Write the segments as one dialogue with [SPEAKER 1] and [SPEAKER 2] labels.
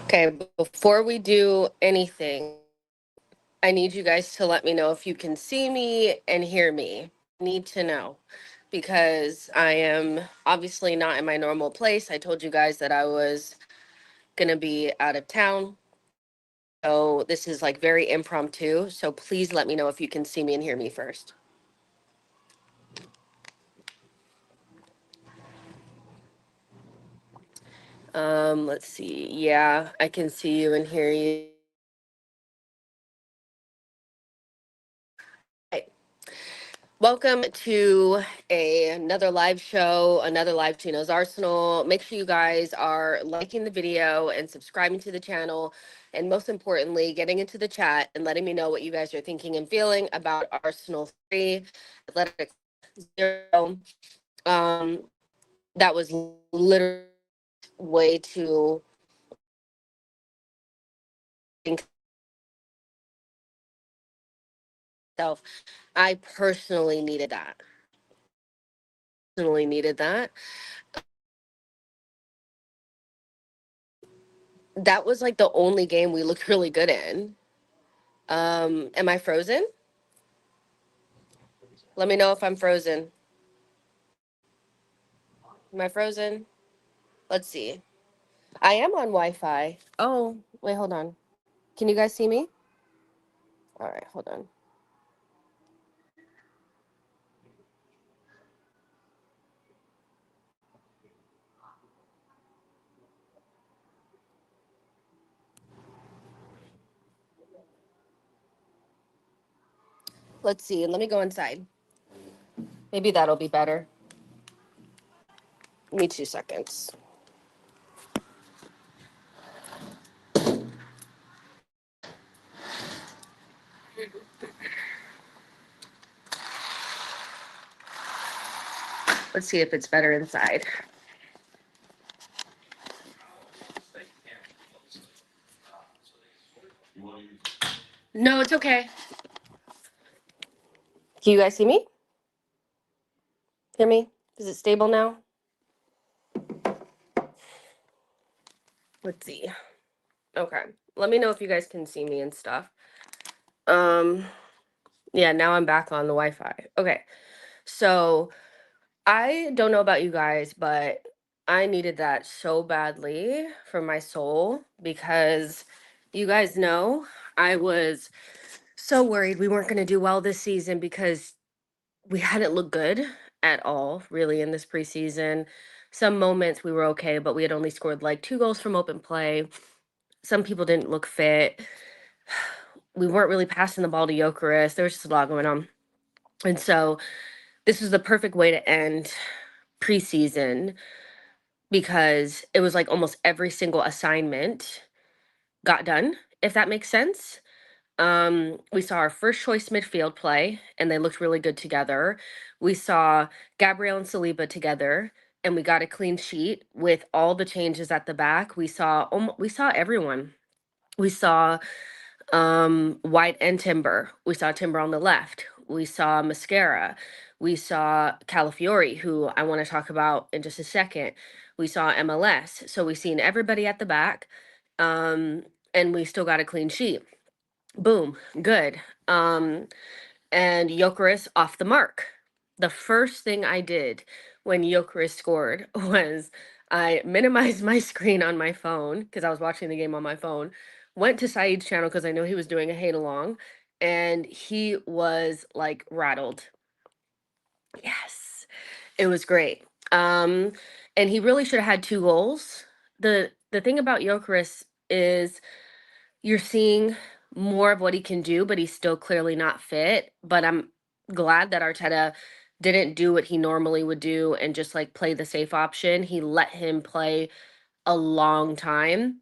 [SPEAKER 1] Okay, before we do anything, I need you guys to let me know if you can see me and hear me. I need to know because I am obviously not in my normal place. I told you guys that I was going to be out of town. So this is like very impromptu. So please let me know if you can see me and hear me first. Let's see. Yeah, I can see you and hear you. Right. Welcome to another live show, another live Chino's Arsenal. Make sure you guys are liking the video and subscribing to the channel. And most importantly, getting into the chat and letting me know what you guys are thinking and feeling about Arsenal 3, Athletics 0. Um, that was literally way too self. I personally needed that. Personally needed that. That was like the only game we looked really good in. Am I frozen? Let me know if I'm frozen. Am I frozen? Let's see. I am on Wi-Fi. Oh, wait, hold on. Can you guys see me? All right, hold on. Let's see. Let me go inside. Maybe that'll be better. Give me 2 seconds. Let's see if it's better inside. No, it's okay. Can you guys see me? Hear me? Is it stable now? Let's see. Okay. Let me know if you guys can see me and stuff. Um, yeah, now I'm back on the Wi-Fi. Okay. So I don't know about you guys, but I needed that so badly for my soul because you guys know I was so worried we weren't going to do well this season because we hadn't looked good at all, really, in this preseason. Some moments we were okay, but we had only scored like 2 goals from open play. Some people didn't look fit. We weren't really passing the ball to Gyokeres. There was just a lot going on. And so this was the perfect way to end preseason because it was like almost every single assignment got done, if that makes sense. We saw our first choice midfield play, and they looked really good together. We saw Gabriel and Saliba together, and we got a clean sheet with all the changes at the back. We saw everyone. We saw White and Timber. We saw Timber on the left. We saw Mascara. We saw Calafiori, who I want to talk about in just a second. We saw MLS. So we've seen everybody at the back, and we still got a clean sheet. Boom, good. And Gyokeres off the mark. The first thing I did when Gyokeres scored was I minimized my screen on my phone because I was watching the game on my phone, went to Saeed's channel because I know he was doing a hate along, and he was like rattled. Yes, it was great. Um, and he really should have had 2 goals. The thing about Gyokeres is you're seeing more of what he can do, but he's still clearly not fit. But I'm glad that Arteta didn't do what he normally would do and just like play the safe option. He let him play a long time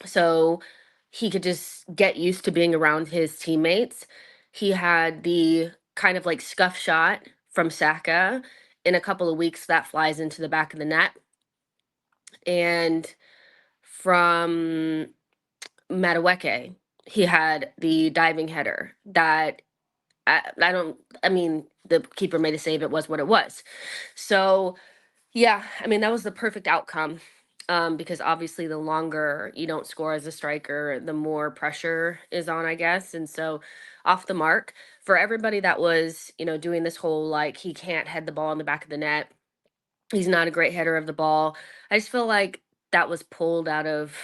[SPEAKER 1] so he could just get used to being around his teammates. He had the kind of like scuff shot from Saka. In a couple of weeks, that flies into the back of the net. And from Madueke, he had the diving header that I don't, I mean, the keeper made a save. It was what it was. So, yeah, I mean, that was the perfect outcome. because obviously the longer you don't score as a striker, the more pressure is on, I guess. And so off the mark for everybody that was, doing this whole like he can't head the ball in the back of the net. He's not a great header of the ball. I just feel like that was pulled out of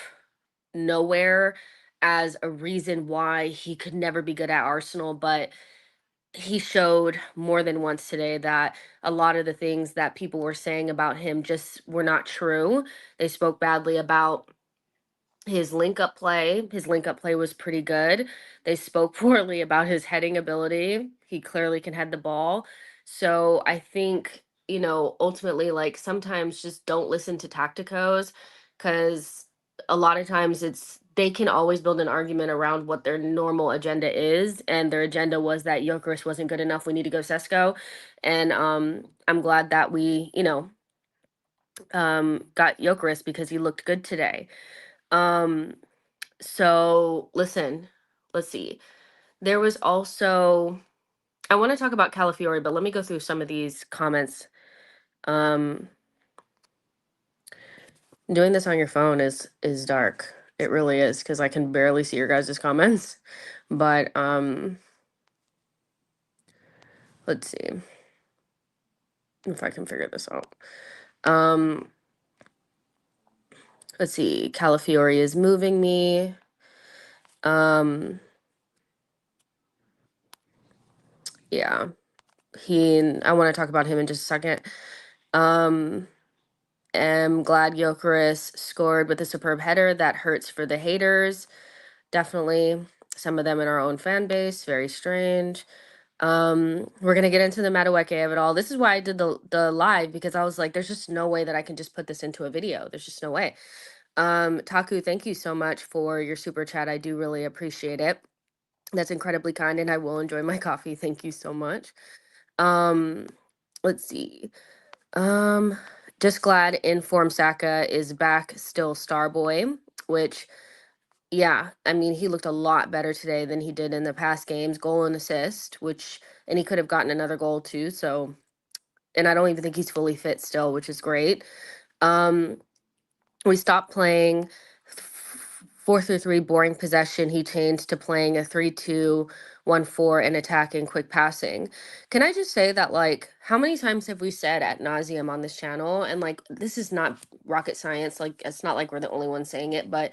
[SPEAKER 1] nowhere as a reason why he could never be good at Arsenal, but he showed more than once today that a lot of the things that people were saying about him just were not true. They spoke badly about his link up play. His link up play was pretty good. They spoke poorly about his heading ability. He clearly can head the ball. So I think, ultimately, like sometimes just don't listen to tacticos because a lot of times they can always build an argument around what their normal agenda is. And their agenda was that Jokeres wasn't good enough. We need to go Sesko. And I'm glad that we, got Jokeres because he looked good today. Um, so listen, let's see. There was also I want to talk about Calafiori, but let me go through some of these comments. Um, doing this on your phone is dark. It really is because I can barely see your guys' comments. But let's see if I can figure this out. Um, let's see. Calafiori is moving me. Um, yeah. I want to talk about him in just a second. Um, am glad Gyokeres scored with a superb header. That hurts for the haters. Definitely. Some of them in our own fan base. Very strange. We're gonna get into the Madueke of it all. This is why I did the live because I was like, there's just no way that I can just put this into a video. There's just no way. Taku, thank you so much for your super chat. I do really appreciate it. That's incredibly kind, and I will enjoy my coffee. Thank you so much. Um, let's see. Um, just glad Inform Saka is back, still Starboy, which, yeah, I mean, he looked a lot better today than he did in the past games. Goal and assist, and he could have gotten another goal too. So, and I don't even think he's fully fit still, which is great. Um, we stopped playing 4-3 boring possession. He changed to playing a 3-2-1-4 and attacking quick passing. Can I just say that, like, how many times have we said ad nauseum on this channel? And like, this is not rocket science. Like, it's not like we're the only ones saying it, but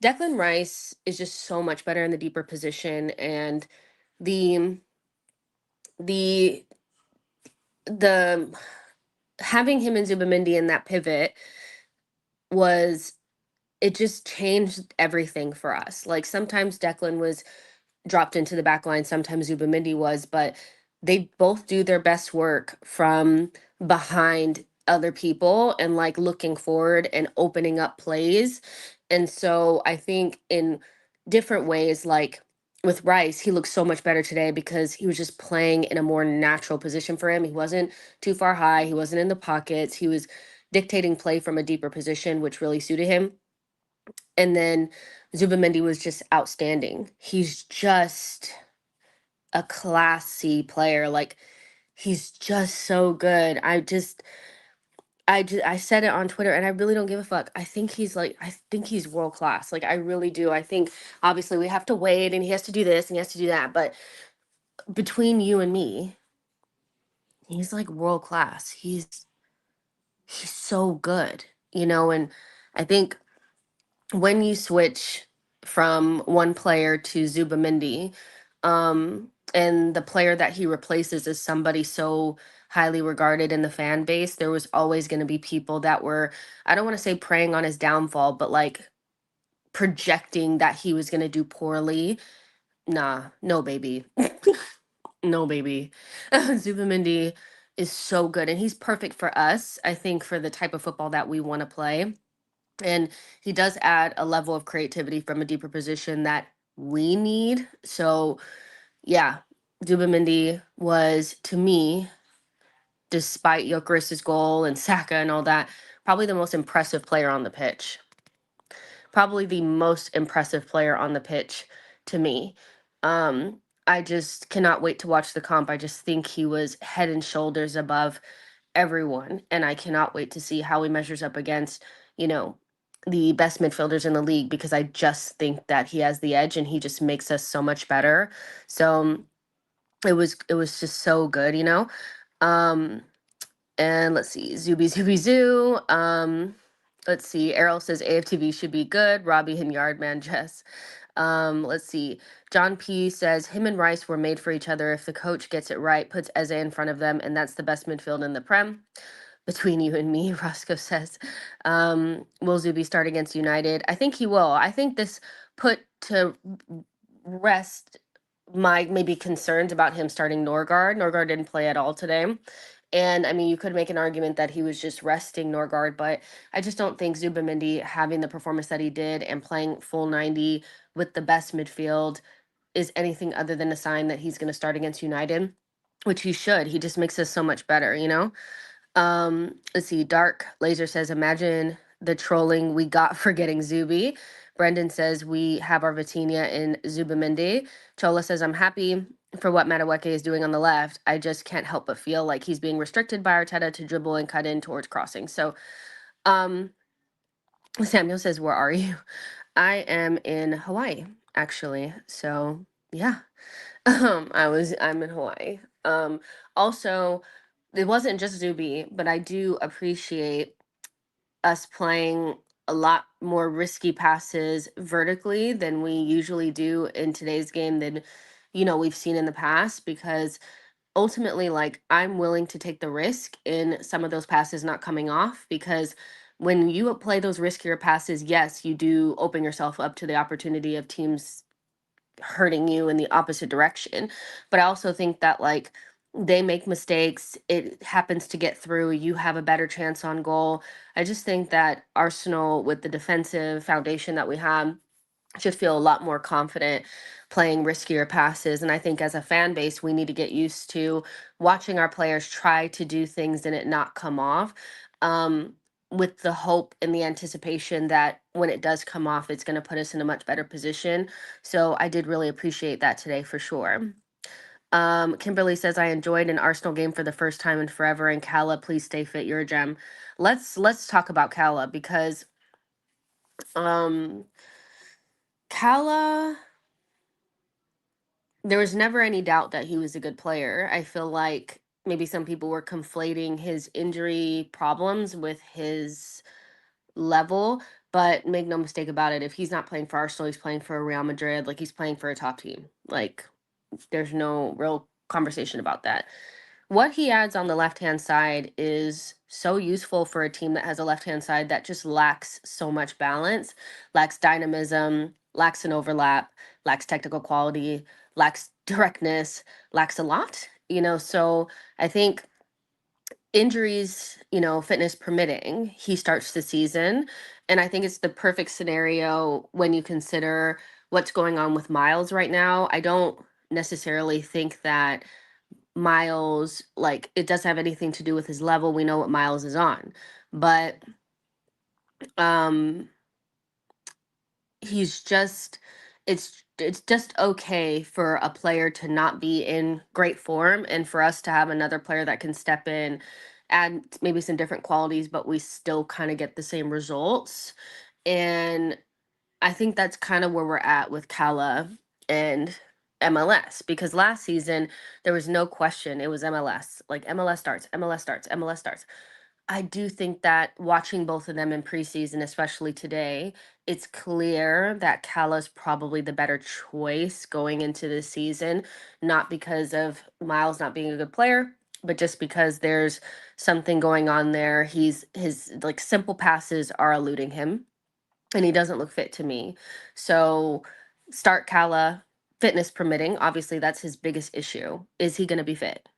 [SPEAKER 1] Declan Rice is just so much better in the deeper position, and the the the having him and Zubimendi in that pivot was it just changed everything for us. Like sometimes Declan was dropped into the back line, sometimes Zubimendi was, but they both do their best work from behind other people and like looking forward and opening up plays. And so I think in different ways, like with Rice, he looked so much better today because he was just playing in a more natural position for him. He wasn't too far high, he wasn't in the pockets, he was dictating play from a deeper position, which really suited him. And then Zubimendi was just outstanding. He's just a class C player. Like he's just so good. I said it on Twitter and I really don't give a fuck. I think he's world class. Like I really do. I think obviously we have to wait and he has to do this and he has to do that, but between you and me, he's like world class. He's so good, and I think when you switch from one player to Zubimendi, and the player that he replaces is somebody so highly regarded in the fan base, there was always going to be people that were, I don't want to say preying on his downfall, but like projecting that he was going to do poorly. Nah, no, baby. No, baby. Zubimendi is so good, and he's perfect for us, I think, for the type of football that we want to play. And he does add a level of creativity from a deeper position that we need. So, yeah, Zubimendi was, to me, despite Gyökeres' goal and Saka and all that, probably the most impressive player on the pitch. Probably the most impressive player on the pitch to me. I just cannot wait to watch the comp. I just think he was head and shoulders above everyone, and I cannot wait to see how he measures up against you know, the best midfielders in the league, because I just think that he has the edge and he just makes us so much better. So it was just so good, you know. Um, and let's see, Zoo. Let's see. Errol says AFTV should be good. Robbie and Yardman Jess. Let's see. John P says him and Rice were made for each other. If the coach gets it right, puts Eze in front of them, and that's the best midfield in the Prem. Between you and me, Roscoe says. Will Zuby start against United? I think he will. I think this put to rest my maybe concerns about him starting Norgard. Norgard didn't play at all today. And I mean, you could make an argument that he was just resting Norgard, but I just don't think Zubimendi having the performance that he did and playing full 90 with the best midfield is anything other than a sign that he's going to start against United, which he should. He just makes us so much better, you know? Let's see. Dark Laser says, imagine the trolling we got for getting Zuby. Brendan says we have our Vitinha in Zubimendi. Chola says, I'm happy for what Madueke is doing on the left. I just can't help but feel like he's being restricted by Arteta to dribble and cut in towards crossing. So um Samuel says, where are you? I am in Hawaii, actually. So yeah. I'm in Hawaii. Also, it wasn't just Zuby, but I do appreciate us playing a lot more risky passes vertically than we usually do in today's game than we've seen in the past, because ultimately, like, I'm willing to take the risk in some of those passes not coming off, because when you play those riskier passes, yes, you do open yourself up to the opportunity of teams hurting you in the opposite direction. But I also think that, like, they make mistakes, it happens to get through, you have a better chance on goal. I just think that Arsenal, with the defensive foundation that we have, should feel a lot more confident playing riskier passes. And I think as a fan base, we need to get used to watching our players try to do things and it not come off. Um, with the hope and the anticipation that when it does come off, it's going to put us in a much better position. So I did really appreciate that today for sure. Kimberly says, I enjoyed an Arsenal game for the first time in forever. And Cala, please stay fit. You're a gem. Let's talk about Cala, because um Cala, there was never any doubt that he was a good player. I feel like maybe some people were conflating his injury problems with his level, but make no mistake about it, if he's not playing for Arsenal, he's playing for Real Madrid, like he's playing for a top team. Like, there's no real conversation about that. What he adds on the left hand side is so useful for a team that has a left hand side that just lacks so much balance, lacks dynamism, lacks an overlap, lacks technical quality, lacks directness, lacks a lot, So I think injuries, fitness permitting, he starts the season. And I think it's the perfect scenario when you consider what's going on with Miles right now. I don't necessarily think that Miles, like, it doesn't have anything to do with his level. We know what Miles is on. But um he's just it's just okay for a player to not be in great form, and for us to have another player that can step in, add maybe some different qualities, but we still kind of get the same results. And I think that's kind of where we're at with Kala and MLS, because last season there was no question it was MLS. Like, MLS starts, MLS starts, MLS starts. I do think that watching both of them in preseason, especially today, it's clear that Kala's probably the better choice going into the season, not because of Miles not being a good player, but just because there's something going on there. His like simple passes are eluding him, and he doesn't look fit to me. So start Kala, fitness permitting. Obviously, that's his biggest issue. Is he going to be fit?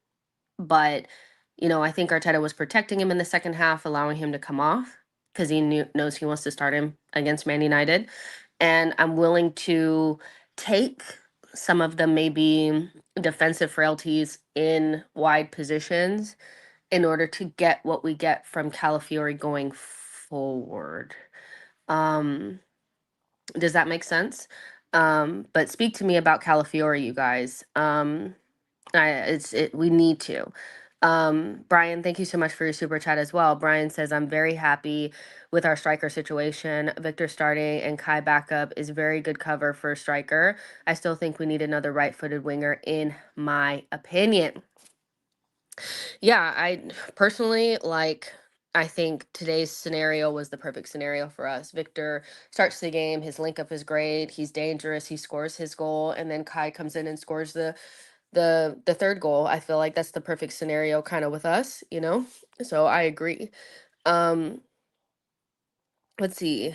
[SPEAKER 1] But I think Arteta was protecting him in the second half, allowing him to come off because he knows he wants to start him against Man United. And I'm willing to take some of the maybe defensive frailties in wide positions in order to get what we get from Calafiori going forward. Um, does that make sense? But speak to me about Calafiori, you guys. We need to. Brian, thank you so much for your super chat as well. Brian says, I'm very happy with our striker situation. Victor starting and Kai backup is very good cover for a striker. I still think we need another right-footed winger, in my opinion. Yeah, I personally like. I think today's scenario was the perfect scenario for us. Victor starts the game, his link up is great, he's dangerous, he scores his goal, and then Kai comes in and scores the third goal. I feel like that's the perfect scenario kind of with us, you know? So I agree. Um let's see.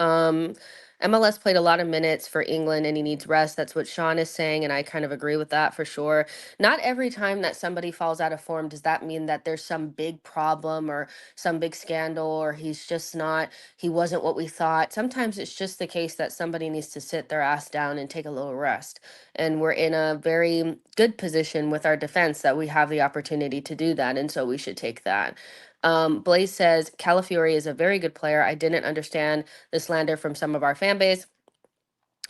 [SPEAKER 1] Um, MLS played a lot of minutes for England and he needs rest. That's what Sean is saying, and I kind of agree with that for sure. Not every time that somebody falls out of form does that mean that there's some big problem or some big scandal or he wasn't what we thought. Sometimes it's just the case that somebody needs to sit their ass down and take a little rest. And we're in a very good position with our defense that we have the opportunity to do that, and so we should take that. Blaze says Calafiori is a very good player. I didn't understand the slander from some of our fan base.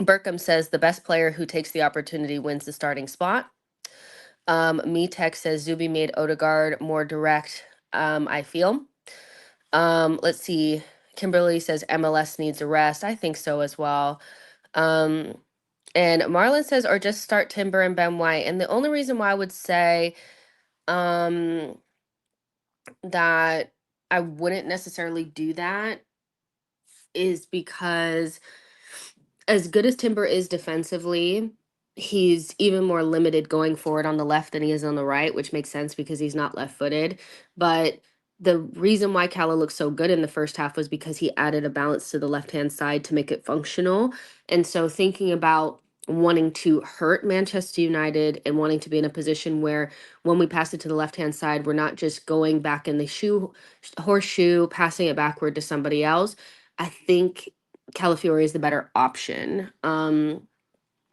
[SPEAKER 1] Burkham says the best player who takes the opportunity wins the starting spot. Tech says Zuby made Odegaard more direct. I feel. Let's see. Kimberly says MLS needs a rest. I think so as well. Um, and Marlon says, or just start Timber and Ben White. And the only reason why I would say that I wouldn't necessarily do that is because as good as Timber is defensively, he's even more limited going forward on the left than he is on the right, which makes sense because he's not left footed. But the reason why Calla looked so good in the first half was because he added a balance to the left hand side to make it functional. And so thinking about wanting to hurt Manchester United and wanting to be in a position where when we pass it to the left hand side, we're not just going back in the horseshoe, passing it backward to somebody else. I think Calafiori is the better option.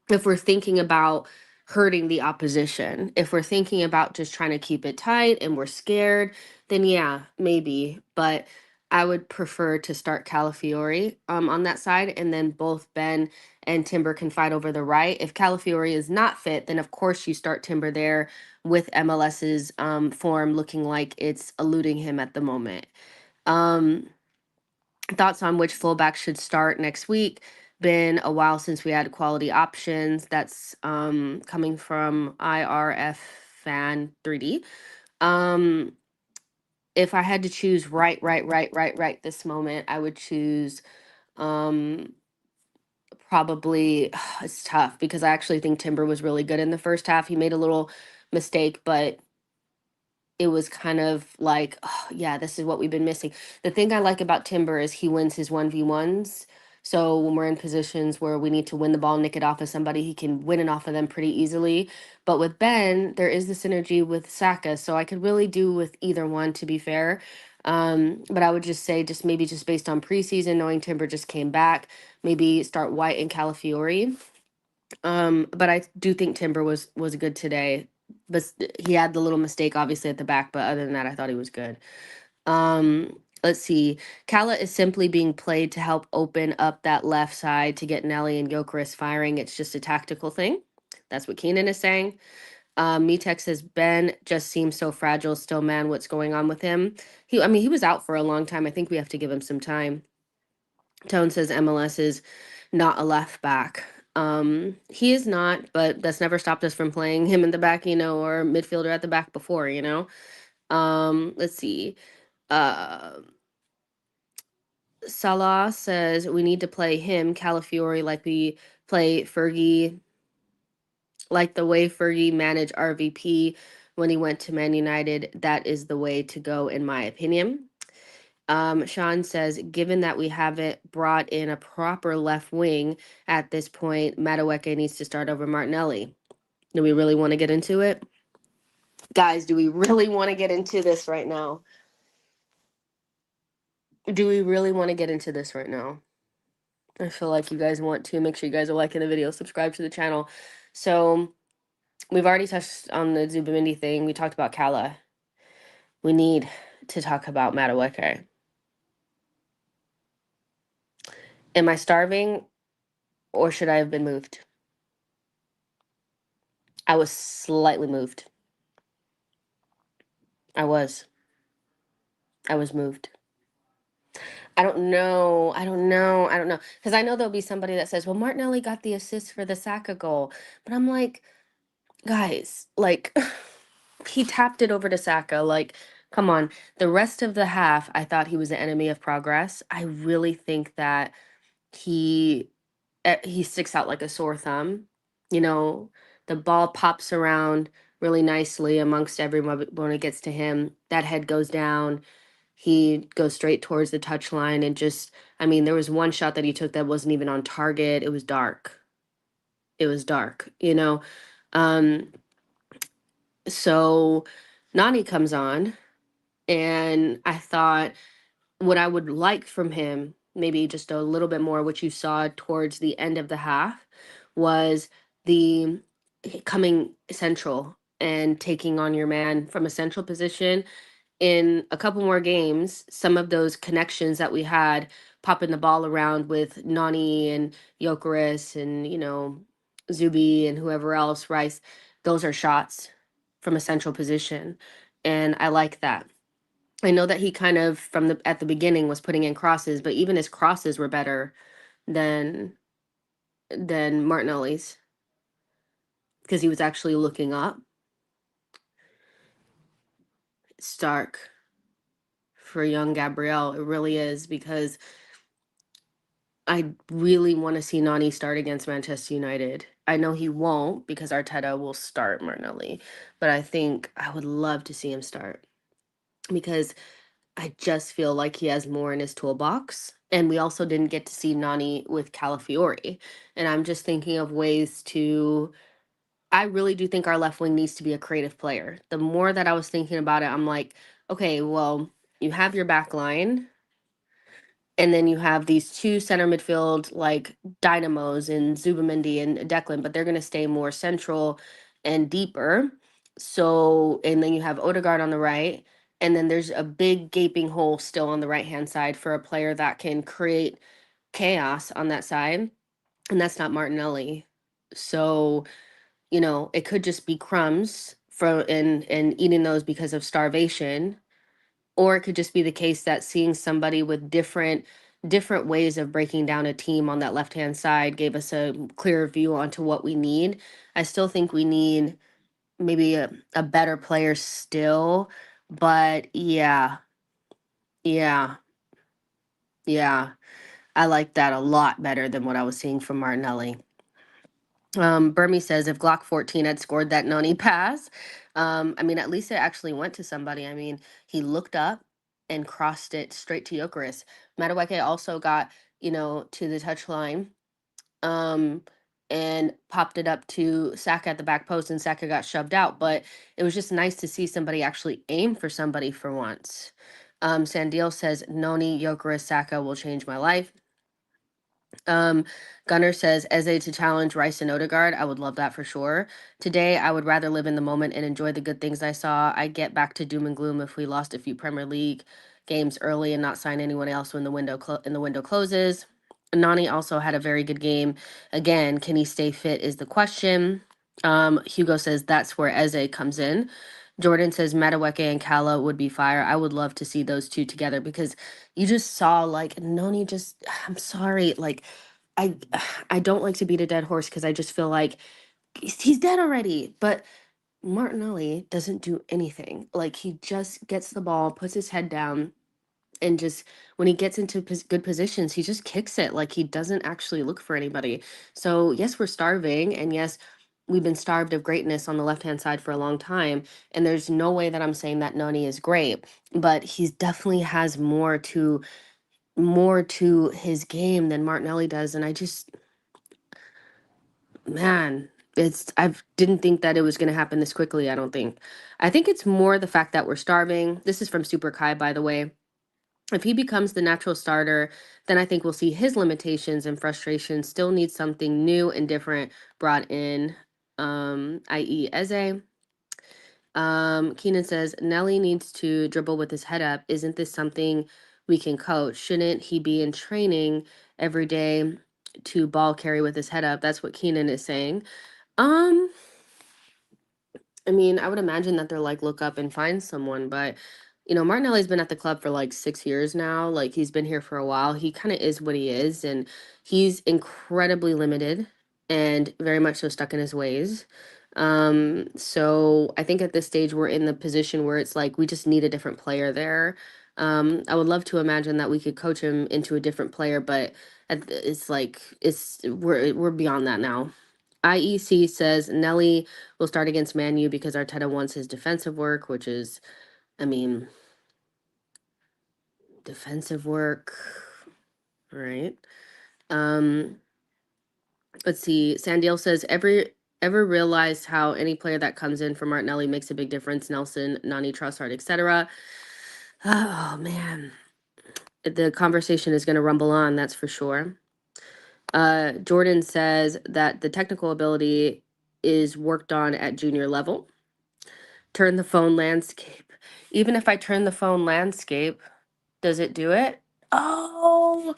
[SPEAKER 1] If we're thinking about hurting the opposition, if we're thinking about just trying to keep it tight and we're scared, then yeah, maybe. But I would prefer to start Calafiori on that side, and then both Ben and Timber can fight over the right. If Calafiori is not fit, then of course you start Timber there with MLS's form looking like it's eluding him at the moment. Um, Thoughts on which fullback should start next week. Been a while since we had quality options. That's coming from IRF fan 3D. Um if I had to choose right this moment, I would choose um probably it's tough because I actually think Timber was really good in the first half. He made a little mistake, but it was kind of like, oh, yeah, this is what we've been missing. The thing I like about Timber is he wins his 1v1s. So when we're in positions where we need to win the ball, nick it off of somebody, he can win it off of them pretty easily. But with Ben, there is the synergy with Saka. So I could really do with either one, to be fair. But I would just say, just maybe just based on preseason, knowing Timber just came back, maybe start White and Calafiori. But I do think Timber was good today. But he had the little mistake obviously at the back, but other than that, I thought he was good. Let's see. Kala is simply being played to help open up that left side to get Nelly and Gyokeres firing. It's just a tactical thing. That's what Keenan is saying. Metex says Ben just seems so fragile still, man. What's going on with him? He was out for a long time. I think we have to give him some time. Tone says MLS is not a left back. He is not, but that's never stopped us from playing him in the back, or midfielder at the back before. Let's see. Uh, Salah says we need to play him, Calafiori, like we play Fergie, like the way Fergie managed RVP when he went to Man United. That is the way to go, in my opinion. Sean says, given that we haven't brought in a proper left wing at this point, Madueke needs to start over Martinelli. Do we really want to get into it? Guys, do we really want to get into this right now? Do we really want to get into this right now? I feel like you guys want to. Make sure you guys are liking the video, subscribe to the channel. So we've already touched on the Zubimendi thing. We talked about Kala. We need to talk about Madueke. Am I starving or should I have been moved? I was slightly moved. I was. I was moved. I don't know. I don't know. I don't know. Because I know there'll be somebody that says, well, Martinelli got the assist for the Saka goal. But I'm like, guys, like, he tapped it over to Saka. Like, come on. The rest of the half, I thought he was the enemy of progress. I really think that he he sticks out like a sore thumb. You know, the ball pops around really nicely amongst everyone, but when it gets to him, that head goes down. He goes straight towards the touchline and just, I mean, there was one shot that he took that wasn't even on target. It was dark. It was dark, you know. Um, so Nani comes on, and I thought what I would like from him, maybe just a little bit more, which you saw towards the end of the half, was the coming central and taking on your man from a central position. In a couple more games, some of those connections that we had, popping the ball around with Nani and Gyokeres and, you know, Zubi and whoever else, Rice, those are shots from a central position. And I like that. I know that he kind of from the at the beginning was putting in crosses, but even his crosses were better than Martinelli's because he was actually looking up. Stark for young Gabrielle, it really is, because I really want to see Nani start against Manchester United. I know he won't because Arteta will start Martinelli, but I think I would love to see him start because I just feel like he has more in his toolbox. And we also didn't get to see Nani with Calafiori. And I'm just thinking of ways to. I really do think our left wing needs to be a creative player. The more that I was thinking about it, I'm like, okay, well, you have your back line, and then you have these two center midfield like dynamos in Zubimendi and Declan, but they're going to stay more central and deeper. So, and then you have Odegaard on the right, and then there's a big gaping hole still on the right hand side for a player that can create chaos on that side, and that's not Martinelli. So, you know, it could just be crumbs from and eating those because of starvation, or it could just be the case that seeing somebody with different ways of breaking down a team on that left hand side gave us a clearer view onto what we need. I still think we need maybe a better player still, but yeah yeah I like that a lot better than what I was seeing from Martinelli. Burmy says if Glock 14 had scored that Noni pass, I mean, at least it actually went to somebody. I mean, he looked up and crossed it straight to Gyokeres. Madueke also got, you know, to the touchline, um, and popped it up to Saka at the back post, and Saka got shoved out. But it was just nice to see somebody actually aim for somebody for once. Sandil says Noni, Gyokeres, Saka will change my life. Um, Gunner says, Eze to challenge Rice and Odegaard. I would love that for sure. Today, I would rather live in the moment and enjoy the good things I saw. I get back to doom and gloom if we lost a few Premier League games early and not sign anyone else when the window closes. Nani also had a very good game. Again, can he stay fit is the question. Hugo says that's where Eze comes in. Jordan says Madueke and Kala would be fire. I would love to see those two together because you just saw like Noni just I'm sorry, like I I don't like to beat a dead horse because I just feel like he's dead already. But Martinelli doesn't do anything. Like he just gets the ball, puts his head down, and just when he gets into good positions, he just kicks it. Like he doesn't actually look for anybody. So yes, we're starving, and yes, we've been starved of greatness on the left hand side for a long time. And there's no way that I'm saying that Noni is great, but he's definitely has more to his game than Martinelli does. And I just, man, it's I didn't think that it was going to happen this quickly. I don't think. I think it's more the fact that we're starving. This is from Super Kai, by the way. If he becomes the natural starter, then I think we'll see his limitations and frustrations. Still need something new and different brought in, i.e., Eze. Keenan says Nelly needs to dribble with his head up. Isn't this something we can coach? Shouldn't he be in training every day to ball carry with his head up? That's what Keenan is saying. Um, I mean, I would imagine that they're like, look up and find someone, but Martinelli's been at the club for like 6 years now. Like he's been here for a while. He kind of is what he is, and he's incredibly limited and very much so stuck in his ways. So I think at this stage we're in the position where it's like we just need a different player there. I would love to imagine that we could coach him into a different player, but it's like we're beyond that now. IEC says Nelly will start against Man U because Arteta wants his defensive work, which is, I mean, defensive work, right? Um, let's see. Sandiel says ever realized how any player that comes in for Martinelli makes a big difference? Nelson, Nani, Trossard, etc. Oh man, the conversation is going to rumble on. That's for sure. Jordan says that the technical ability is worked on at junior level. Turn the phone landscape. Even if I turn the phone landscape, does it do it? Oh,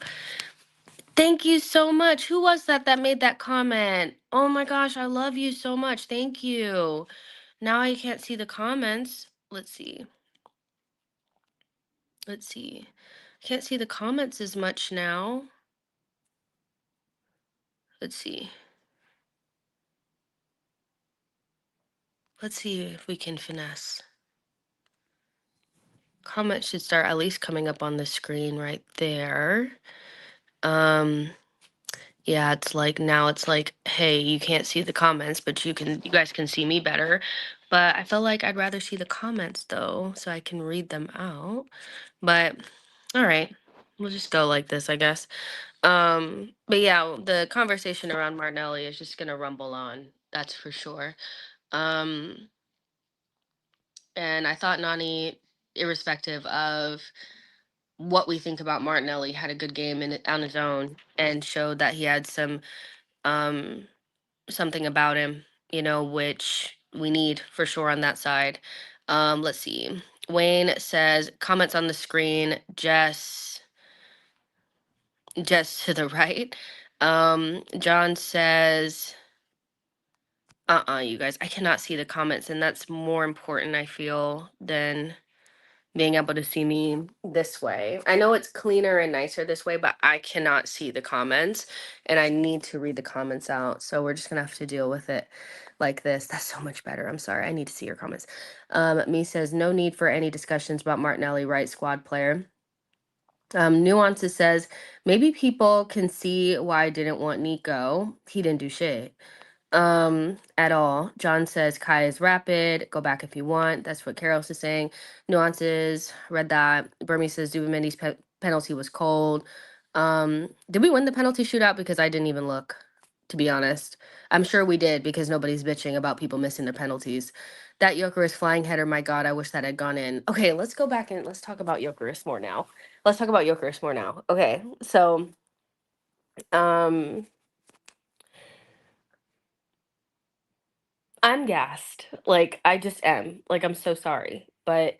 [SPEAKER 1] thank you so much. Who was that made that comment? Oh my gosh, I love you so much. Thank you. Now I can't see the comments. Let's see. Let's see. I can't see the comments as much now. Let's see. Let's see if we can finesse. Comments should start at least coming up on the screen right there. Yeah, it's like now it's like, hey, you can't see the comments, but you guys can see me better. But I feel like I'd rather see the comments though, so I can read them out. But all right, we'll just go like this, I guess. But yeah, the conversation around Martinelli is just gonna rumble on, that's for sure. Um, and I thought Nani, irrespective of what we think about Martinelli, had a good game on his own and showed that he had um something about him, which we need for sure on that side. Let's see. Wayne says comments on the screen, Jess to the right. John says, you guys, I cannot see the comments, and that's more important, I feel, than being able to see me this way. I know it's cleaner and nicer this way, but I cannot see the comments and I need to read the comments out. So we're just gonna have to deal with it like this. That's so much better. I'm sorry. I need to see your comments. Me says no need for any discussions about Martinelli, right squad player. Nuances says maybe people can see why I didn't want Nico. He didn't do shit at all. John says Kai is rapid. Go back if you want. That's what Carlos is saying. Nuances, read that. Burmese says Zubimendi's penalty was cold. Did we win the penalty shootout? Because I didn't even look, to be honest. I'm sure we did because nobody's bitching about people missing their penalties. That Gyokeres flying header, my God, I wish that had gone in. Okay, let's go back and let's talk about Gyokeres more now. Let's talk about Gyokeres more now. Okay, so I'm gassed. Like, I just am. Like, I'm so sorry. But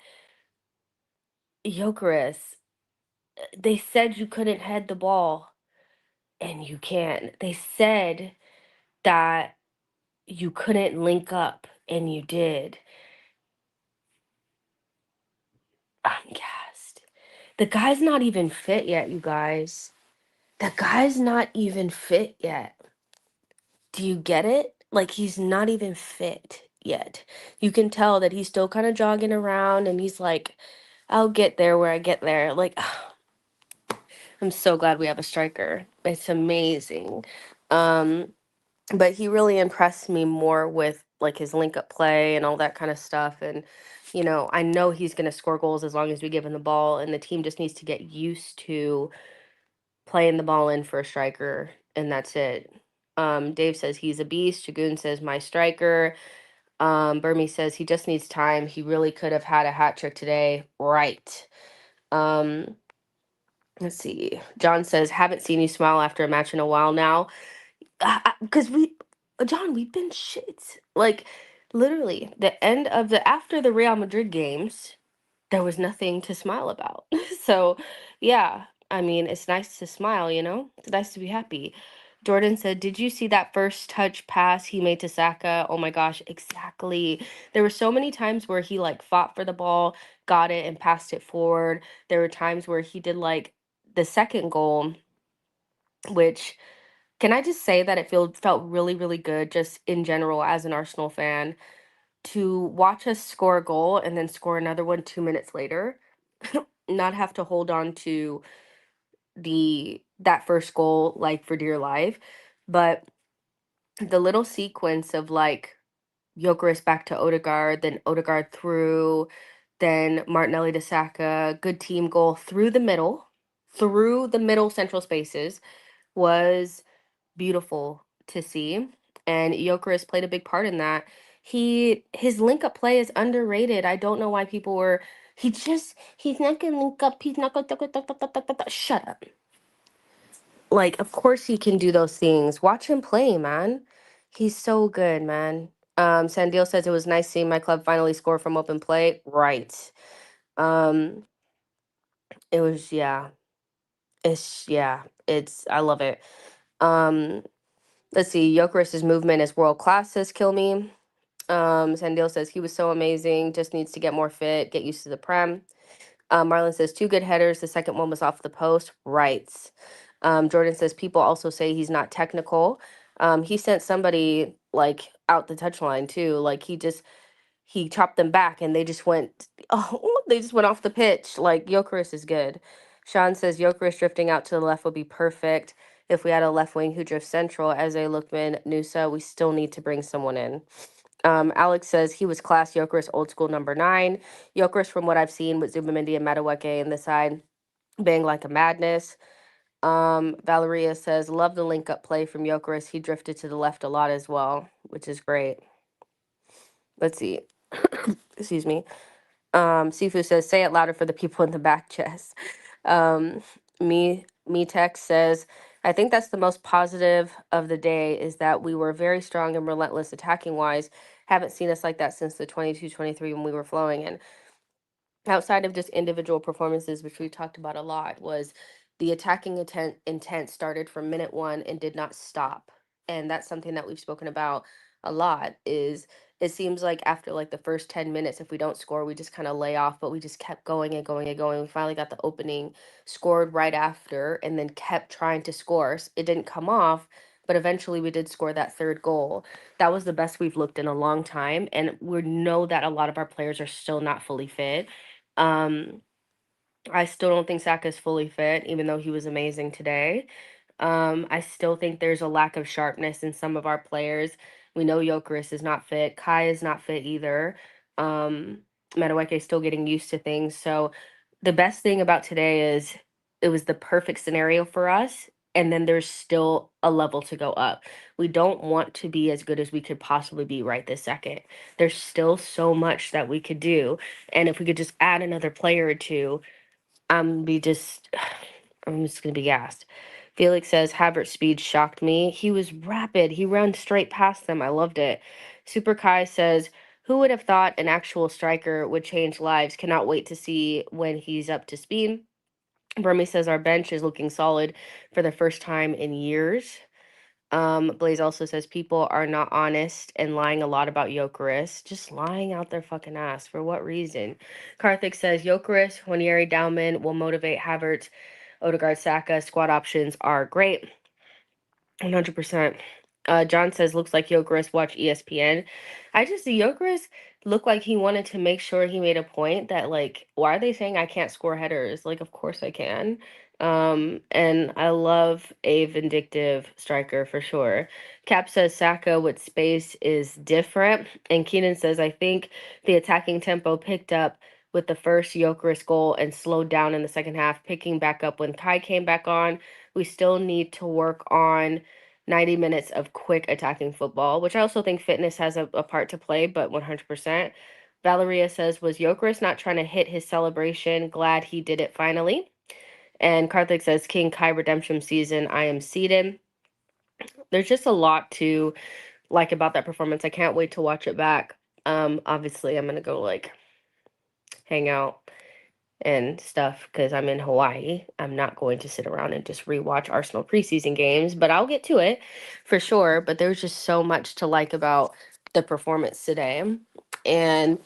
[SPEAKER 1] Gyokeres, they said you couldn't head the ball, and you can. They said that you couldn't link up, and you did. I'm gassed. The guy's not even fit yet, you guys. The guy's not even fit yet. Do you get it? Like, he's not even fit yet. You can tell that he's still kind of jogging around, and he's like, I'll get there where I get there. Like, I'm so glad we have a striker. It's amazing. Um, but he really impressed me more with like his link up play and all that kind of stuff. And, I know he's going to score goals as long as we give him the ball. And the team just needs to get used to playing the ball in for a striker. And that's it. Dave says he's a beast. Shagun says my striker. Burmese says he just needs time. He really could have had a hat trick today. Right. Um, Let's see. John says, haven't seen you smile after a match in a while now. Because John, we've been shit. Like, literally, after the Real Madrid games, there was nothing to smile about. So, yeah, I mean, it's nice to smile, It's nice to be happy. Jordan said, "Did you see that first touch pass he made to Saka? Oh my gosh, exactly. There were so many times where he like fought for the ball, got it, and passed it forward. There were times where he did like the second goal, which can I just say that it felt really, really good just in general as an Arsenal fan to watch us score a goal and then score another one 2 minutes later, not have to hold on to that first goal like for dear life, but the little sequence of like Gyökeres back to Odegaard, then Odegaard through, then Martinelli to Saka, good team goal through the middle central spaces was beautiful to see. And Gyökeres played a big part in that. His link up play is underrated. I don't know why people were he's not gonna link up, he's not gonna shut up. Like, of course he can do those things. Watch him play, man. He's so good, man. Sandil says it was nice seeing my club finally score from open play. Right. Um, it was it's I love it. Um, let's see, Gyökeres' movement is world class, says Kill Me. Sandil says he was so amazing, just needs to get more fit, get used to the Prem. Marlon says two good headers. The second one was off the post. Right. Jordan says people also say he's not technical. He sent somebody like out the touchline too. Like he chopped them back and they just went they just went off the pitch. Like Gyökeres is good. Sean says Gyökeres drifting out to the left would be perfect. If we had a left wing who drifts central, as a Lookman, Nusa, we still need to bring someone in. Alex says he was class Gyökeres old school number 9. Gyökeres, from what I've seen with Zubimendi and Madueke in the side, bang like a madness. Valeria says love the link up play from Gyökeres. He drifted to the left a lot as well, which is great. Let's see. Excuse me. Sifu says say it louder for the people in the back, Jess. Me Tex says I think that's the most positive of the day is that we were very strong and relentless attacking wise. Haven't seen us like that since the 22-23 when we were flowing. And outside of just individual performances, which we talked about a lot, was the attacking intent started from minute one and did not stop. And that's something that we've spoken about a lot is it seems like after like the first 10 minutes, if we don't score, we just kind of lay off, but we just kept going and going and going. We finally got the opening, scored right after, and then kept trying to score. It didn't come off, but eventually we did score that third goal. That was the best we've looked in a long time. And we know that a lot of our players are still not fully fit. um, I still don't think Saka is fully fit, even though he was amazing today. I still think there's a lack of sharpness in some of our players. We know Gyökeres is not fit. Kai is not fit either. Um, Madueke is still getting used to things. So the best thing about today is it was the perfect scenario for us. And then there's still a level to go up. We don't want to be as good as we could possibly be right this second. There's still so much that we could do. And if we could just add another player or two, be just I'm just gonna be gassed. Felix says Havertz's speed shocked me. He was rapid. He ran straight past them. I loved it. Super Kai says, who would have thought an actual striker would change lives? Cannot wait to see when he's up to speed. Burmy says our bench is looking solid for the first time in years. Blaze also says people are not honest and lying a lot about Gyökeres. Just lying out their fucking ass. For what reason? Karthik says Gyökeres, Wanyeri, Dauman will motivate Havertz. Odegaard, Saka, squad options are great. 100%. John says looks like Gyökeres watch ESPN. I just see Gyökeres look like he wanted to make sure he made a point that like why are they saying I can't score headers? Like of course I can. And I love a vindictive striker for sure. Cap says Saka with space is different. And Keenan says I think the attacking tempo picked up with the first Gyökeres goal and slowed down in the second half, picking back up when Kai came back on. We still need to work on 90 minutes of quick attacking football, which I also think fitness has a part to play, but 100%. Valeria says, was Gyökeres not trying to hit his celebration? Glad he did it finally. And Karthik says, King Kai redemption season, I am seated. There's just a lot to like about that performance. I can't wait to watch it back. Obviously, I'm going to go like hang out and stuff because I'm in Hawaii. I'm not going to sit around and just rewatch Arsenal preseason games, but I'll get to it for sure. But there's just so much to like about the performance today. And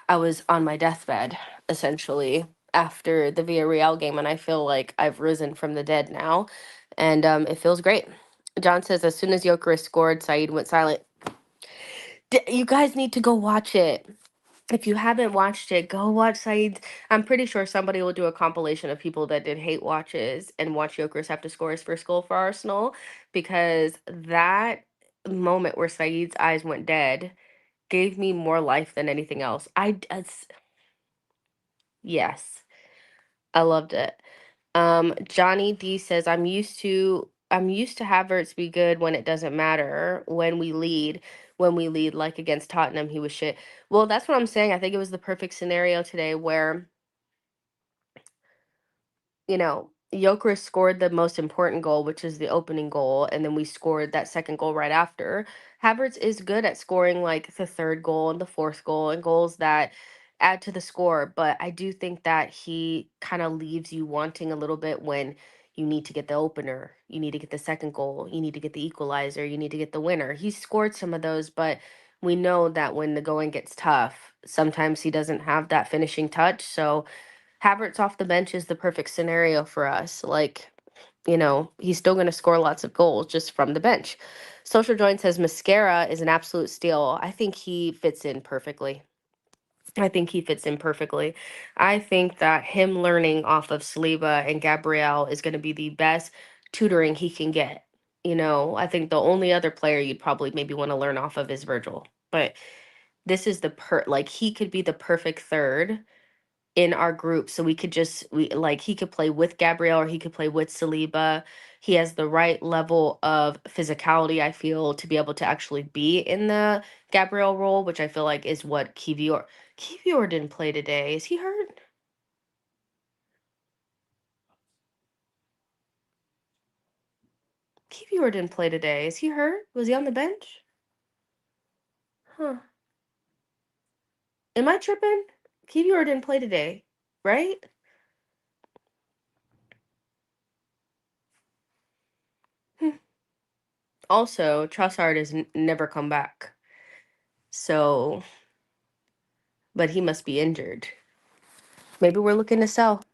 [SPEAKER 1] I was on my deathbed essentially after the Villarreal game, and I feel like I've risen from the dead now, and it feels great. John says as soon as Gyokeres scored, Saeed went silent. You guys need to go watch it. If you haven't watched it, go watch Saeed's. I'm pretty sure somebody will do a compilation of people that did hate watches and watch Jokers have to score his first goal for Arsenal, because that moment where Saeed's eyes went dead gave me more life than anything else. Yes, I loved it. Johnny D says I'm used to Havertz be good when it doesn't matter when we lead. When we lead, like against Tottenham, he was shit. Well, that's what I'm saying. I think it was the perfect scenario today where Gyökeres scored the most important goal, which is the opening goal, and then we scored that second goal right after. Havertz is good at scoring like the third goal and the fourth goal and goals that add to the score, but I do think that he kind of leaves you wanting a little bit when you need to get the opener, you need to get the second goal, you need to get the equalizer, you need to get the winner. He scored some of those, but we know that when the going gets tough, sometimes he doesn't have that finishing touch. So Havertz off the bench is the perfect scenario for us. Like, he's still going to score lots of goals just from the bench. Social Joint says Mascara is an absolute steal. I think he fits in perfectly. I think he fits in perfectly. I think that him learning off of Saliba and Gabrielle is going to be the best tutoring he can get. I think the only other player you'd probably maybe want to learn off of is Virgil. But this is like he could be the perfect third in our group, so he could play with Gabrielle or he could play with Saliba. He has the right level of physicality, I feel, to be able to actually be in the Gabrielle role, which I feel like is what Kivior didn't play today. Is he hurt? Kivior didn't play today. Is he hurt? Was he on the bench? Huh. Am I tripping? Kivior didn't play today, right? Hmm. Also, Trossard has never come back. So, but he must be injured. Maybe we're looking to sell.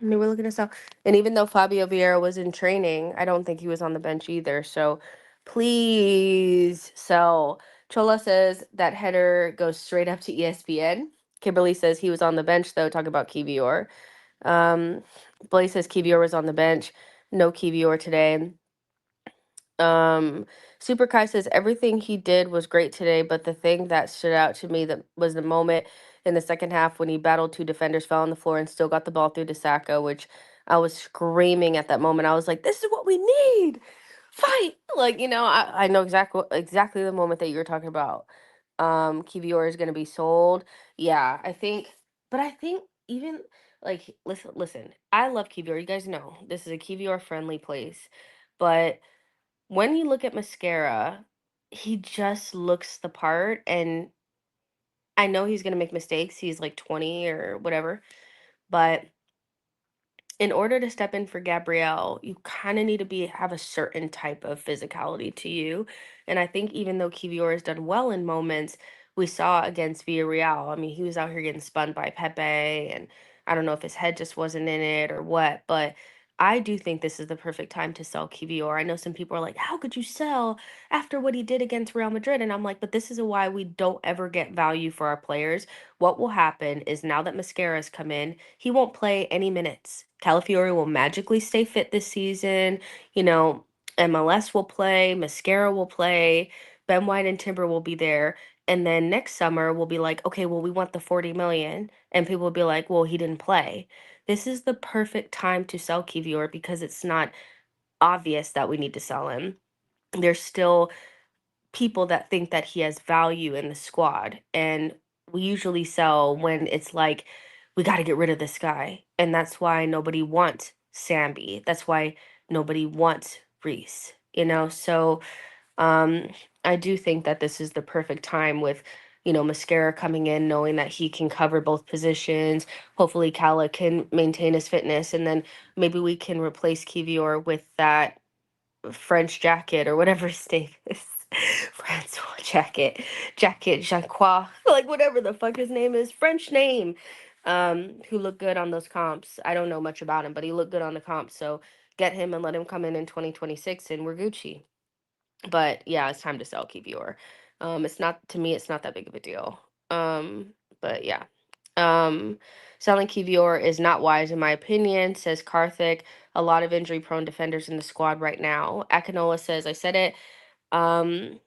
[SPEAKER 1] Maybe we're looking to sell. And even though Fabio Vieira was in training, I don't think he was on the bench either. So please sell. Chola says that header goes straight up to ESPN. Kimberly says he was on the bench, though, talking about Kivior. Blaze says Kivior was on the bench. No Kivior today. Um, Super Kai says everything he did was great today, but the thing that stood out to me that was the moment in the second half when he battled two defenders, fell on the floor, and still got the ball through to Saka, which I was screaming at that moment. I was like, "This is what we need, fight!" Like I know exactly the moment that you were talking about. Kivior is gonna be sold. Yeah, I think even like listen. I love Kivior. You guys know this is a Kivior friendly place, but when you look at Mascara, he just looks the part, and I know he's gonna make mistakes. He's like 20 or whatever, but in order to step in for Gabrielle, you kind of need to have a certain type of physicality to you. And I think even though Kivior has done well in moments, we saw against Villarreal. I mean, he was out here getting spun by Pepe, and I don't know if his head just wasn't in it or what, but I do think this is the perfect time to sell Kivior. I know some people are like, how could you sell after what he did against Real Madrid? And I'm like, but this is why we don't ever get value for our players. What will happen is now that Mascara's come in, he won't play any minutes. Calafiori will magically stay fit this season. You know, MLS will play, Mascara will play, Ben White and Timber will be there. And then next summer we'll be like, okay, well, we want the 40 million. And people will be like, well, he didn't play. This is the perfect time to sell Kivior because it's not obvious that we need to sell him. There's still people that think that he has value in the squad. And we usually sell when it's like, we got to get rid of this guy. And that's why nobody wants Sambi. That's why nobody wants Reese. So um, I do think that this is the perfect time with Mascara coming in, knowing that he can cover both positions. Hopefully, Cala can maintain his fitness, and then maybe we can replace Kivior with that French jacket or whatever his name is. Francois jacket Jacquois, like whatever the fuck his name is, French name. Who looked good on those comps. I don't know much about him, but he looked good on the comps. So get him and let him come in 2026, and we're Gucci. But yeah, it's time to sell Kivior. It's not, to me, it's not that big of a deal. But yeah. Um, Selling Kivior is not wise in my opinion, says Karthik. A lot of injury prone defenders in the squad right now. Akinola says, I said it. Um,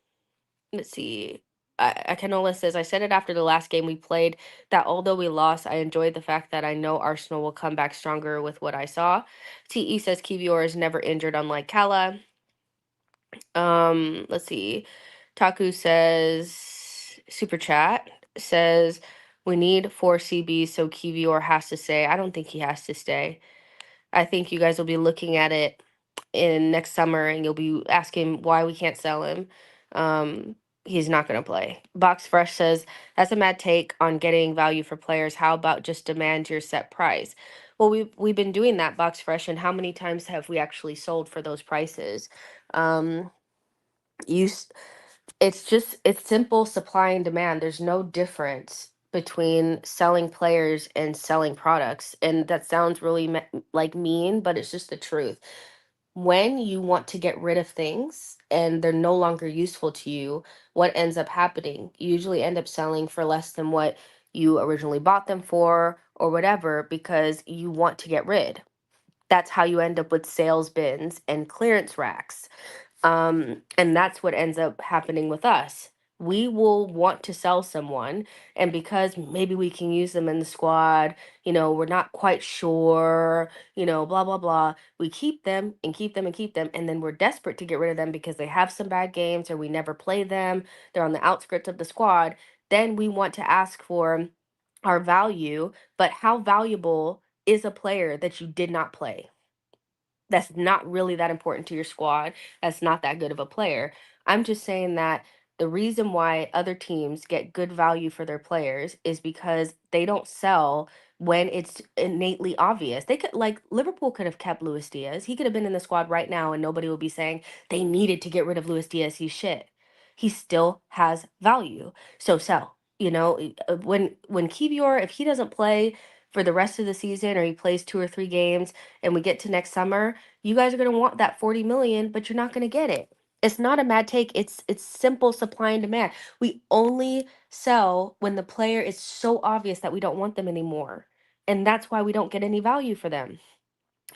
[SPEAKER 1] let's see. Akinola says, I said it after the last game we played that although we lost, I enjoyed the fact that I know Arsenal will come back stronger with what I saw. TE says Kivior is never injured, unlike Kala. Let's see. Taku says, super chat says, we need 4 CBs, so Kivior has to stay. I don't think he has to stay. I think you guys will be looking at it in next summer and you'll be asking why we can't sell him. He's not going to play. Box Fresh says, that's a mad take on getting value for players. How about just demand your set price? Well, we've been doing that, Box Fresh, and how many times have we actually sold for those prices? Um, you s- it's simple supply and demand. There's no difference between selling players and selling products, and that sounds really like mean, but it's just the truth. When you want to get rid of things and they're no longer useful to you, what ends up happening? You usually end up selling for less than what you originally bought them for or whatever, because you want to get rid. That's how you end up with sales bins and clearance racks. And that's what ends up happening with us. We will want to sell someone, and because maybe we can use them in the squad, we're not quite sure, blah, blah, blah. We keep them and keep them and keep them, and then we're desperate to get rid of them because they have some bad games or we never play them. They're on the outskirts of the squad. Then we want to ask for our value, but how valuable is a player that you did not play? That's not really that important to your squad. That's not that good of a player. I'm just saying that the reason why other teams get good value for their players is because they don't sell when it's innately obvious. They could, like, Liverpool could have kept Luis Diaz. He could have been in the squad right now and nobody would be saying they needed to get rid of Luis Diaz. He's shit. He still has value. So sell. When Kivior, if he doesn't play for the rest of the season or he plays 2 or 3 games and we get to next summer, you guys are going to want that 40 million, but you're not going to get it. It's not a mad take. It's simple supply and demand. We only sell when the player is so obvious that we don't want them anymore. And that's why we don't get any value for them.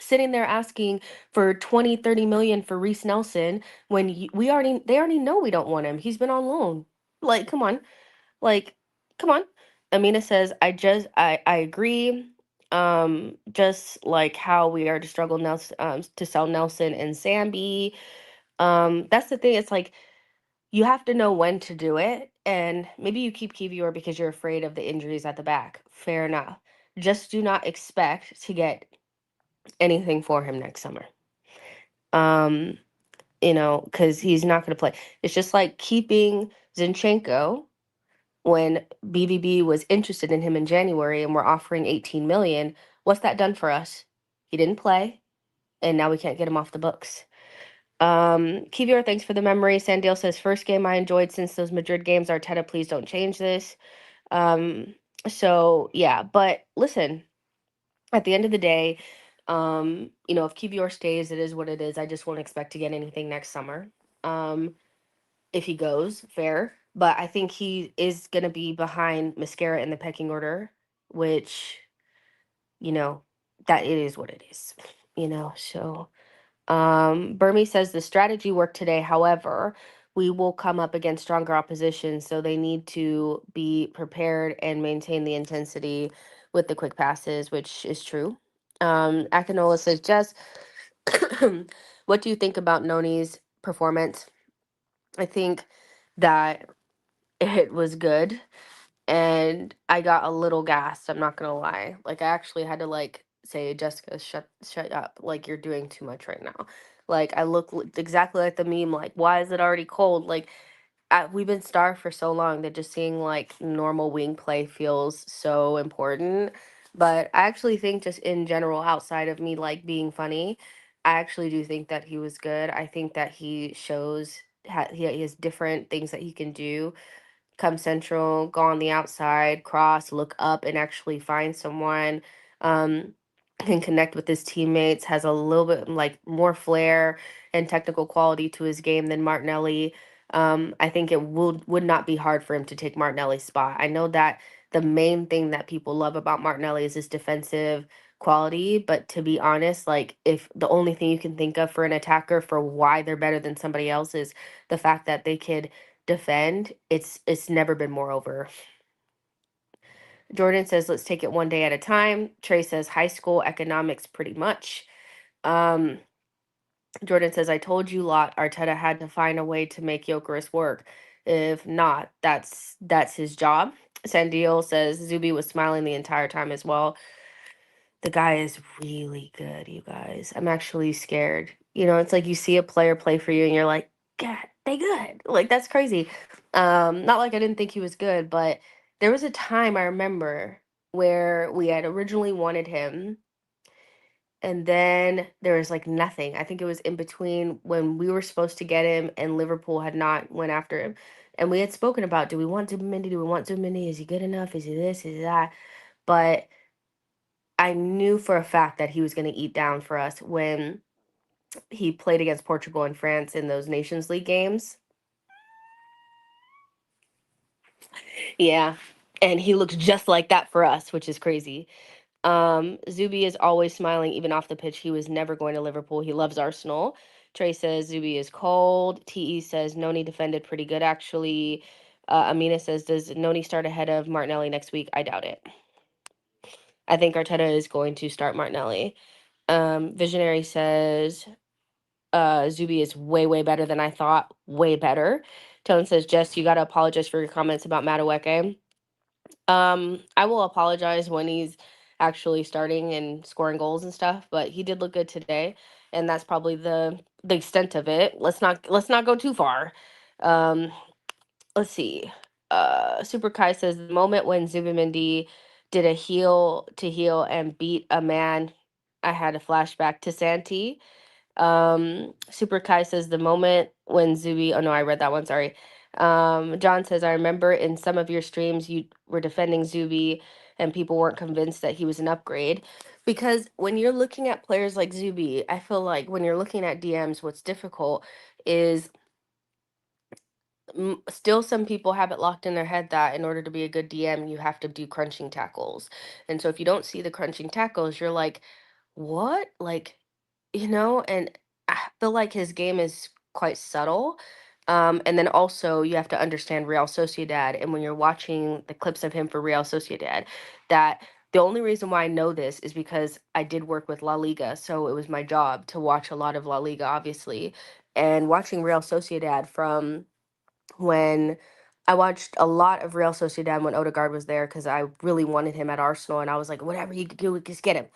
[SPEAKER 1] Sitting there asking for 20, 30 million for Reese Nelson when they already know we don't want him. He's been on loan. Like, come on. Like, come on. Amina says, I agree. Just like how we are to struggle Nelson, to sell Nelson and Sambi. That's the thing. It's like you have to know when to do it. And maybe you keep Kivior because you're afraid of the injuries at the back. Fair enough. Just do not expect to get anything for him next summer. Um, because he's not going to play. It's just like keeping Zinchenko when BVB was interested in him in January and we're offering 18 million. What's that done for us? He didn't play, and now we can't get him off the books. Kivior, thanks for the memory. Sandale says, first game I enjoyed since those Madrid games. Arteta, please don't change this. So yeah, but listen, at the end of the day, if Kivior stays, it is what it is. I just won't expect to get anything next summer. If he goes, fair. But I think he is going to be behind Mascara in the pecking order, which, you know, that it is what it is, So, Burmy says the strategy worked today. However, we will come up against stronger opposition, so they need to be prepared and maintain the intensity with the quick passes, which is true. Akinola says, Jess, what do you think about Noni's performance? I think that it was good, and I got a little gassed, I'm not gonna lie. Like, I actually had to, like, say, "Jessica, shut up, like, you're doing too much right now." Like, I look exactly like the meme, like, "Why is it already cold?" Like, we've been starved for so long that just seeing like normal wing play feels so important. But I actually think just in general, outside of me like being funny, I actually do think that he was good. I think that he shows he has different things that he can do. Come central, go on the outside, cross, look up, and actually find someone. Um, can connect with his teammates, has a little bit like more flair and technical quality to his game than Martinelli. I think it would not be hard for him to take Martinelli's spot. I know that the main thing that people love about Martinelli is his defensive quality, but to be honest, like if the only thing you can think of for an attacker for why they're better than somebody else is the fact that they could defend, it's never been more over. Jordan says, let's take it one day at a time. Trey says, high school economics, pretty much. Um, Jordan says, I told you lot, Arteta had to find a way to make Gyokeres work. If not, that's his job. Sandiel says, Zuby was smiling the entire time as well. The guy is really good, you guys. I'm actually scared. You know, it's like you see a player play for you and you're like, God, they good. Like that's crazy. Not like I didn't think he was good, but there was a time I remember where we had originally wanted him and then there was like nothing. I think it was in between when we were supposed to get him and Liverpool had not went after him. And we had spoken about, do we want Zubimendi? Do we want Zubimendi? Is he good enough? Is he this? Is he that? But I knew for a fact that he was going to eat down for us when he played against Portugal and France in those Nations League games. Yeah. And he looks just like that for us, which is crazy. Zuby is always smiling, even off the pitch. He was never going to Liverpool. He loves Arsenal. Trey says Zuby is cold. TE says Noni defended pretty good, actually. Amina says, does Noni start ahead of Martinelli next week? I doubt it. I think Arteta is going to start Martinelli. Visionary says Zuby is way, way better than I thought. Way better. Tone says, Jess, you got to apologize for your comments about Madueke. I will apologize when he's actually starting and scoring goals and stuff, but he did look good today, and that's probably the extent of it. Let's not go too far. Um, let's see. Super Kai says the moment when Zubimendi did a heel to heel and beat a man, I had a flashback to Santi. Super Kai says the moment when Zuby, oh no, I read that one, sorry. John says, I remember in some of your streams you were defending Zuby and people weren't convinced that he was an upgrade. Because when you're looking at players like Zuby, I feel like when you're looking at DMs, what's difficult is still some people have it locked in their head that in order to be a good DM, you have to do crunching tackles. And so if you don't see the crunching tackles, you're like, what? Like, and I feel like his game is quite subtle. And then also you have to understand Real Sociedad. And when you're watching the clips of him for Real Sociedad, that the only reason why I know this is because I did work with La Liga. So it was my job to watch a lot of La Liga, obviously. And watching Real Sociedad from when I watched a lot of Real Sociedad when Odegaard was there because I really wanted him at Arsenal. And I was like, whatever you could do, just get him.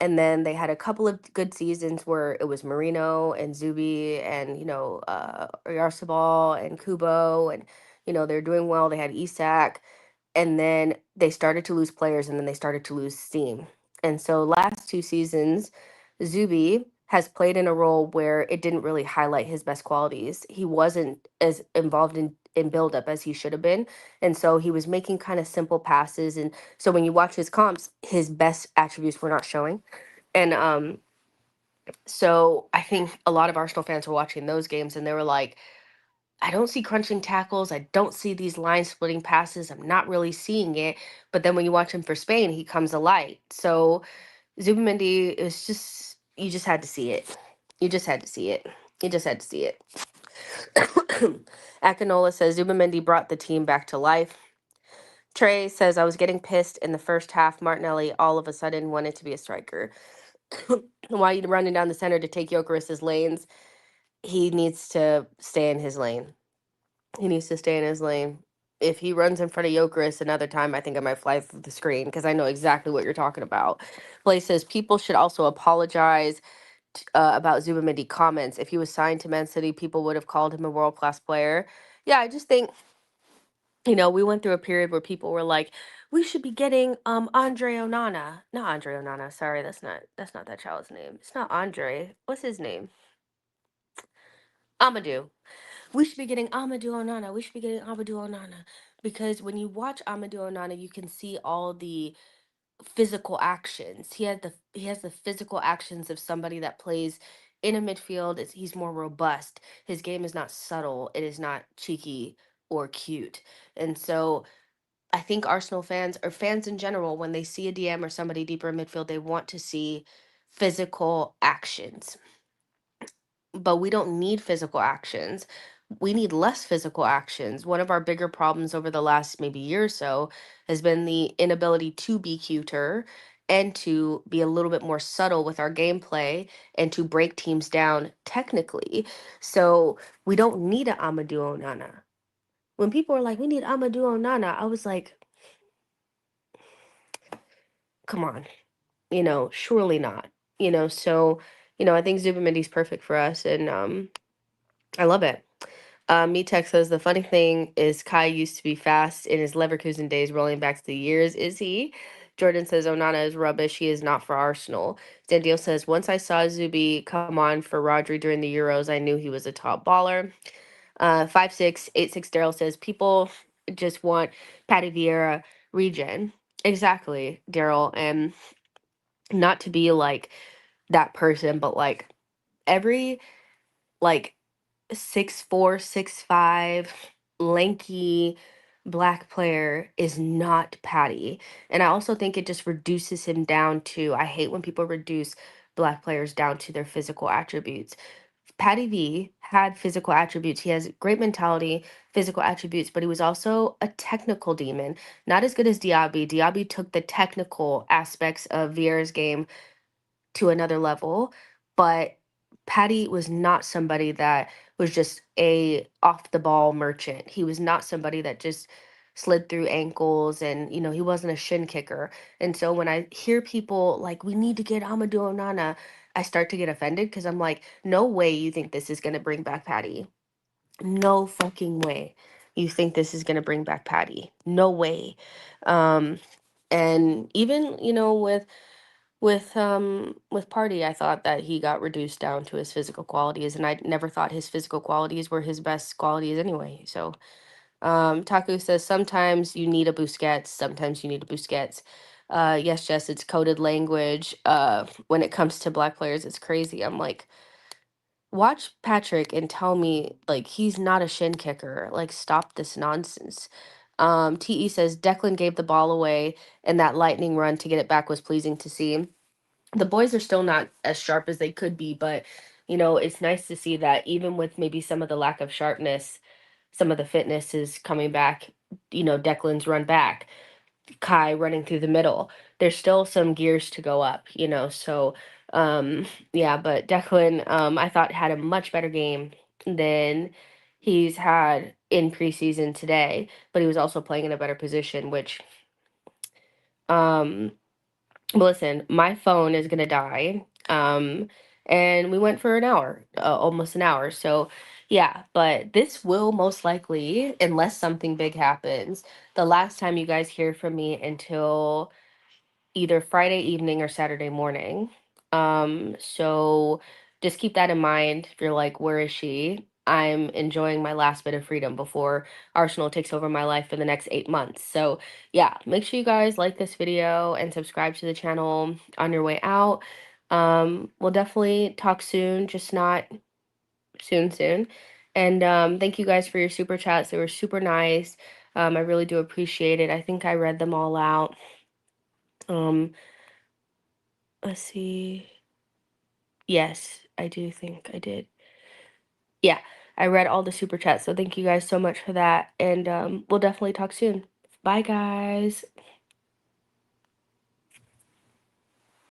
[SPEAKER 1] And then they had a couple of good seasons where it was Marino and Zubi and, Oyarzabal and Kubo. And, they're doing well. They had Isak. And then they started to lose players and then they started to lose steam. And so last 2 seasons, Zubi has played in a role where it didn't really highlight his best qualities. He wasn't as involved in build up as he should have been. And so he was making kind of simple passes. And so when you watch his comps, his best attributes were not showing. And so I think a lot of Arsenal fans were watching those games and they were like, I don't see crunching tackles. I don't see these line splitting passes. I'm not really seeing it. But then when you watch him for Spain, he comes alight. So Zubimendi is just, you just had to see it. You just had to see it. You just had to see it. Akinola says Zubimendi brought the team back to life. Trey says, I was getting pissed in the first half. Martinelli all of a sudden wanted to be a striker. Why are you running down the center to take Gyokeres' lanes? He needs to stay in his lane. He needs to stay in his lane. If he runs in front of Gyokeres another time, I think I might fly through the screen because I know exactly what you're talking about. Blake says people should also apologize about Zubimendi comments. If he was signed to Man City, people would have called him a world-class player. yeah, I just think, we went through a period where people were like, we should be getting Andre Onana. Not Andre Onana, sorry, that's not that child's name. It's not Andre. What's his name? Amadou. We should be getting Amadou Onana. We should be getting Amadou Onana. Because when you watch Amadou Onana, you can see all the physical actions. He has the physical actions of somebody that plays in a midfield. He's more robust. His game is not subtle. It is not cheeky or cute. And so I think Arsenal fans or fans in general, when they see a DM or somebody deeper in midfield, they want to see physical actions. But we don't need physical actions. We need less physical actions. One of our bigger problems over the last maybe year or so has been the inability to be cuter and to be a little bit more subtle with our gameplay and to break teams down technically. So we don't need an Amadou Onana. When people were like, we need Amadou Onana, I was like, come on, surely not. So, I think Zubimendi's perfect for us, and I love it. Metex says the funny thing is Kai used to be fast in his Leverkusen days, rolling back to the years. Is he? Jordan says Onana is rubbish. He is not for Arsenal. Zandiel says once I saw Zubi come on for Rodri during the Euros, I knew he was a top baller. 5686 Daryl says people just want Patty Vieira regen. Exactly, Daryl, and not to be like that person, but like every like 6'4", 6'5", lanky black player is not Patty. And I also think it just reduces him down to, I hate when people reduce black players down to their physical attributes. Patty V had physical attributes. He has great mentality, physical attributes, but he was also a technical demon. Not as good as Diaby. Diaby took the technical aspects of Vieira's game to another level, but Patty was not somebody that was just a off the ball merchant. He was not somebody that just slid through ankles, and he wasn't a shin kicker. And so when I hear people like we need to get Amadou Onana, I start to get offended because I'm like, no way you think this is going to bring back Patty. No fucking way you think this is going to bring back Patty. No way. Um and even, with Party, I thought that he got reduced down to his physical qualities, and I never thought his physical qualities were his best qualities anyway. So, Taku says sometimes you need a Busquets, sometimes you need a Busquets. Yes, Jess, it's coded language. When it comes to black players, it's crazy. I'm like, watch Patrick and tell me like he's not a shin kicker. Like, stop this nonsense. TE says Declan gave the ball away, and that lightning run to get it back was pleasing to see. The boys are still not as sharp as they could be, but it's nice to see that even with maybe some of the lack of sharpness, some of the fitness is coming back. Declan's run back, Kai running through the middle. There's still some gears to go up, so yeah, but Declan, I thought had a much better game than he's had in preseason today, but he was also playing in a better position, which um listen, my phone is gonna die. And we went for an hour, almost an hour. So, yeah, but this will most likely, unless something big happens, the last time you guys hear from me until either Friday evening or Saturday morning. So just keep that in mind. If you're like, where is she? I'm enjoying my last bit of freedom before Arsenal takes over my life for the next 8 months. So yeah, make sure you guys like this video and subscribe to the channel on your way out. We'll definitely talk soon, just not soon. And thank you guys for your super chats. They were super nice. I really do appreciate it. I think I read them all out. Um, Let's see. Yes, I do think I did. Yeah, I read all the super chats, so thank you guys so much for that. And we'll definitely talk soon. Bye, guys.